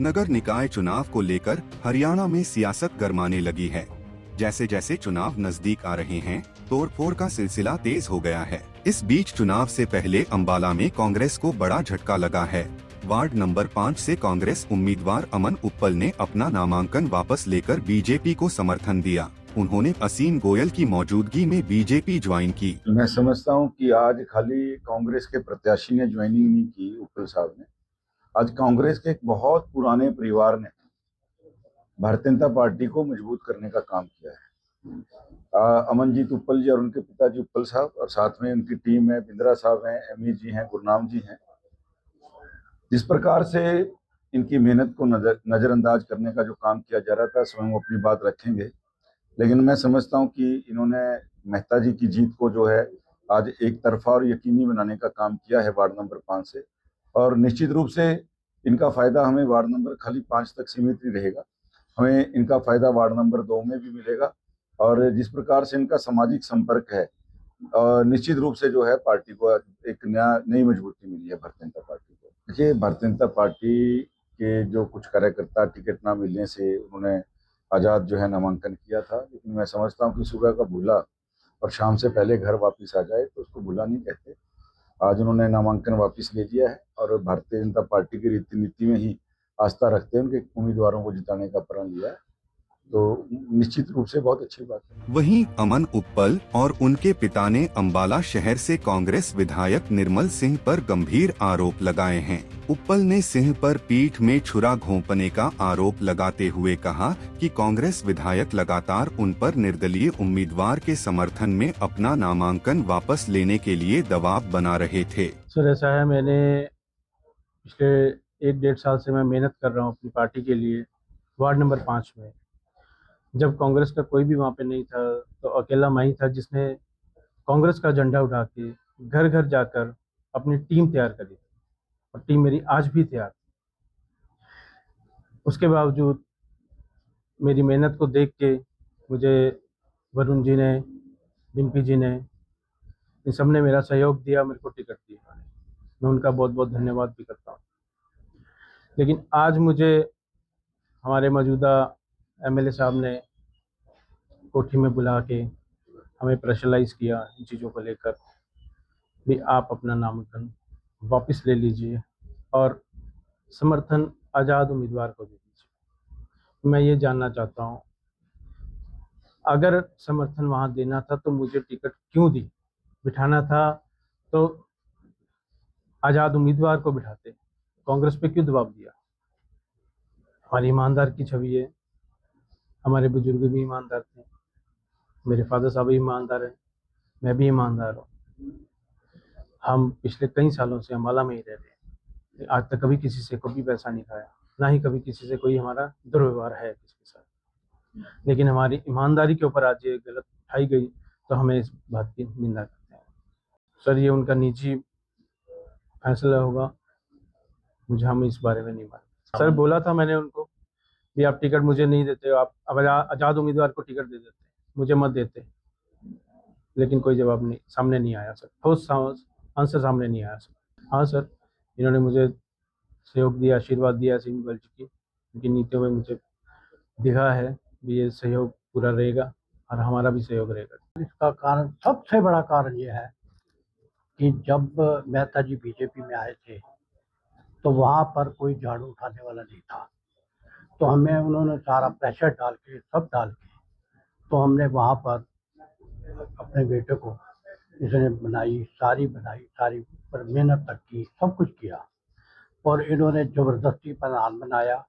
नगर निकाय चुनाव को लेकर हरियाणा में सियासत गरमाने लगी है। जैसे जैसे चुनाव नजदीक आ रहे हैं, तोड़फोड़ का सिलसिला तेज हो गया है। इस बीच चुनाव से पहले अंबाला में कांग्रेस को बड़ा झटका लगा है। वार्ड नंबर 5 से कांग्रेस उम्मीदवार अमन उप्पल ने अपना नामांकन वापस लेकर बीजेपी को समर्थन दिया। उन्होंने असीम गोयल की मौजूदगी में बीजेपी ज्वाइन की। मैं समझता हूं कि आज खाली कांग्रेस के प्रत्याशी ने ज्वाइनिंग नहीं की, उप्पल साहब ने। आज कांग्रेस के एक बहुत पुराने परिवार ने भारतीय जनता पार्टी को मजबूत करने का काम किया है। अमनजीत उप्पल जी और उनके पिताजी उप्पल साहब और साथ में उनकी टीम है, बिंद्रा साहब हैं, एमई जी हैं, गुरनाम जी हैं। जिस प्रकार से इनकी मेहनत को नजरअंदाज करने का जो काम किया जा रहा था, स्वयं वो अपनी बात रखेंगे, लेकिन मैं समझता हूं कि इन्होंने मेहता जी की जीत को जो है आज एक तरफा और यकीनी बनाने का काम किया है वार्ड नंबर 5 से। और निश्चित रूप से इनका फायदा हमें वार्ड नंबर खाली 5 तक सीमित नहीं रहेगा, हमें इनका फायदा वार्ड नंबर 2 में भी मिलेगा। और जिस प्रकार से इनका सामाजिक संपर्क है, निश्चित रूप से जो है पार्टी को एक नई मजबूती मिली है भारतीय जनता पार्टी को। देखिए, भारतीय जनता पार्टी के जो कुछ कार्यकर्ता टिकट ना मिलने से उन्होंने आजाद जो है नामांकन किया था, लेकिन मैं समझता हूँ कि सुबह का भूला और शाम से पहले घर वापस आ जाए तो उसको भूला नहीं कहते। आज उन्होंने नामांकन वापस ले लिया है और भारतीय जनता पार्टी की रीति नीति में ही आस्था रखते हैं, उनके उम्मीदवारों को जिताने का प्रण लिया है, तो निश्चित रूप से बहुत अच्छी बात है। वहीं अमन उप्पल और उनके पिता ने अंबाला शहर से कांग्रेस विधायक निर्मल सिंह पर गंभीर आरोप लगाए हैं। उप्पल ने सिंह पर पीठ में छुरा घोंपने का आरोप लगाते हुए कहा कि कांग्रेस विधायक लगातार उन पर निर्दलीय उम्मीदवार के समर्थन में अपना नामांकन वापस लेने के लिए दबाव बना रहे थे। सर, ऐसा है, मैंने पिछले 1-1.5 साल से मैं मेहनत कर रहा हूँ अपनी पार्टी के लिए। वार्ड नंबर 5 में जब कांग्रेस का कोई भी वहाँ पे नहीं था, तो अकेला मैं ही था जिसने कांग्रेस का झंडा उठा के घर घर जाकर अपनी टीम तैयार करी, और टीम मेरी आज भी तैयार थी। उसके बावजूद मेरी मेहनत को देख के मुझे वरुण जी ने, डिम्पी जी ने, इन सब ने मेरा सहयोग दिया, मेरे को टिकट दिया। मैं उनका बहुत बहुत धन्यवाद भी करता हूँ। लेकिन आज मुझे हमारे मौजूदा एमएलए साहब ने कोठी में बुला के हमें प्रेशराइज किया इन चीज़ों को लेकर भी, आप अपना नामांकन वापस ले लीजिए और समर्थन आज़ाद उम्मीदवार को दे दीजिए। मैं ये जानना चाहता हूँ, अगर समर्थन वहाँ देना था तो मुझे टिकट क्यों दी? बिठाना था तो आज़ाद उम्मीदवार को बिठाते, कांग्रेस पे क्यों दबाव दिया? हमारी ईमानदार की छवि है, हमारे बुजुर्ग भी ईमानदार थे, मेरे फादर साहब भी ईमानदार हैं, मैं भी ईमानदार हूँ। हम पिछले कई सालों से अंबाला में ही रह रहे हैं, आज तक कभी किसी से कभी पैसा नहीं खाया, ना ही कभी किसी से कोई हमारा दुर्व्यवहार है किसी के साथ। लेकिन हमारी ईमानदारी के ऊपर आज ये गलत उठाई गई तो हमें इस बात की निंदा करते हैं। सर, ये उनका निजी फैसला होगा, हम इस बारे में नहीं मानते। सर, बोला था मैंने उनको भी, आप टिकट मुझे नहीं देते हो, आप अब आज़ाद उम्मीदवार को टिकट दे देते, मुझे मत देते, लेकिन कोई जवाब नहीं सामने नहीं आया सर, ठोस आंसर सामने नहीं आया सर। हाँ सर, इन्होंने मुझे सहयोग दिया, आशीर्वाद दिया सिंह गोयल जी की, उनकी नीतियों में मुझे दिखा है भी ये सहयोग पूरा रहेगा और हमारा भी सहयोग रहेगा। इसका कारण, सबसे बड़ा कारण ये है कि जब मेहता जी बीजेपी में आए थे तो वहाँ पर कोई झाड़ू उठाने वाला नहीं था, तो हमें उन्होंने सारा प्रेशर डाल के, सब डाल के, तो हमने वहाँ पर अपने बेटे को इसने सारी पर मेहनत तक की, सब कुछ किया, और इन्होंने ज़बरदस्ती प्रधान बनाया।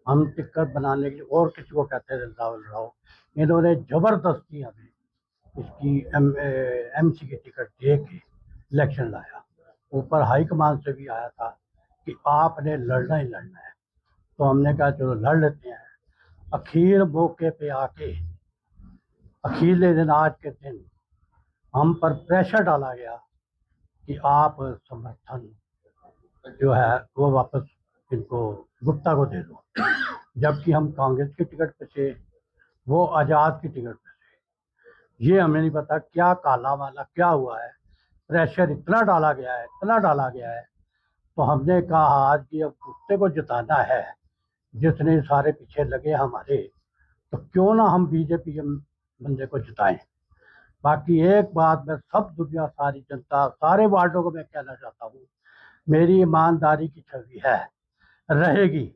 हम टिकट बनाने के लिए और किसी को कहते थे लाओ, इन्होंने ज़बरदस्ती हमें इसकी एमसी की टिकट दे के इलेक्शन लाया। ऊपर हाईकमान से भी आया था कि आपने लड़ना ही लड़ना है, तो हमने कहा चलो लड़ लेते हैं। आखिर मौके पे आके अखीरले दिन, आज के दिन हम पर प्रेशर डाला गया कि आप समर्थन जो है वो वापस इनको गुप्ता को दे दो, जबकि हम कांग्रेस की टिकट पे थे, वो आज़ाद की टिकट पे थे। ये हमें नहीं पता क्या काला वाला क्या हुआ है, प्रेशर इतना डाला गया है, तो हमने कहा आज की अब गुप्ते को जिताना है जितने सारे पीछे लगे हमारे, तो क्यों ना हम बीजेपी बंदे को जिताएं। बाकी एक बात मैं सब दुनिया, सारी जनता, सारे वार्डों को मैं कहना चाहता हूँ, मेरी ईमानदारी की छवि है, रहेगी।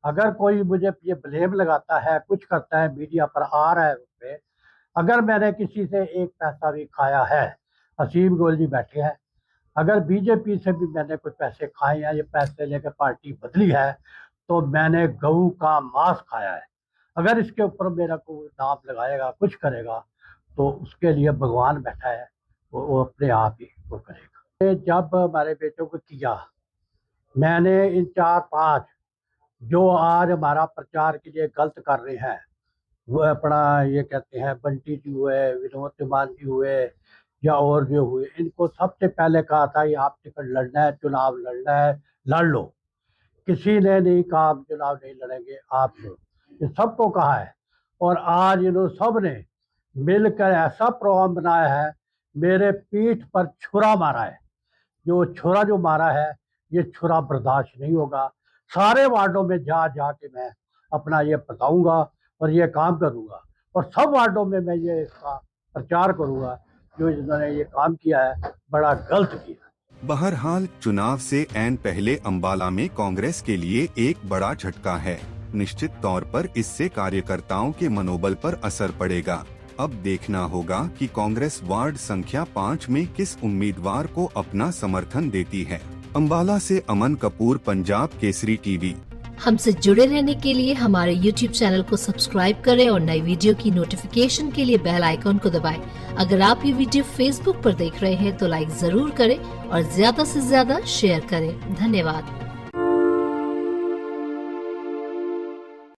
अगर कोई मुझे ये ब्लेम लगाता है, कुछ करता है, मीडिया पर आ रहा है उस पे, अगर मैंने किसी से एक पैसा भी खाया है, असीम गोयल जी बैठे हैं, अगर बीजेपी से भी मैंने कोई पैसे खाए हैं या पैसे लेकर पार्टी बदली है, तो मैंने गऊ का मांस खाया है। अगर इसके ऊपर मेरा कोई नाम लगाएगा, कुछ करेगा, तो उसके लिए भगवान बैठा है, वो अपने आप ही वो करेगा। जब हमारे बेटों को किया, मैंने इन 4-5 जो आज हमारा प्रचार के लिए गलत कर रहे हैं, वो अपना ये कहते हैं बंटी जी हुए, विनोद तिवारी जी हुए, या और जो हुए, इनको सबसे पहले कहा था ये आप टिकट लड़ना है, चुनाव लड़ना है, लड़ लो। किसी ने नहीं कहा आप चुनाव नहीं लड़ेंगे, आप ये सबको कहा है। और आज इन्होंने सब ने मिलकर ऐसा प्रोग्राम बनाया है, मेरे पीठ पर छुरा मारा है। जो छुरा जो मारा है, ये छुरा बर्दाश्त नहीं होगा। सारे वार्डों में जा के मैं अपना ये बताऊंगा और ये काम करूंगा, और सब वार्डों में मैं ये इसका प्रचार करूंगा। जो इन्होंने ये काम किया है, बड़ा गलत किया। बहरहाल चुनाव से ऐन पहले अंबाला में कांग्रेस के लिए एक बड़ा झटका है। निश्चित तौर पर इससे कार्यकर्ताओं के मनोबल पर असर पड़ेगा। अब देखना होगा कि कांग्रेस वार्ड संख्या 5 में किस उम्मीदवार को अपना समर्थन देती है। अंबाला से अमन कपूर, पंजाब केसरी टीवी। हमसे जुड़े रहने के लिए हमारे YouTube चैनल को सब्सक्राइब करें और नई वीडियो की नोटिफिकेशन के लिए बेल आइकॉन को दबाएं। अगर आप ये वीडियो Facebook पर देख रहे हैं तो लाइक जरूर करें और ज्यादा से ज्यादा शेयर करें। धन्यवाद।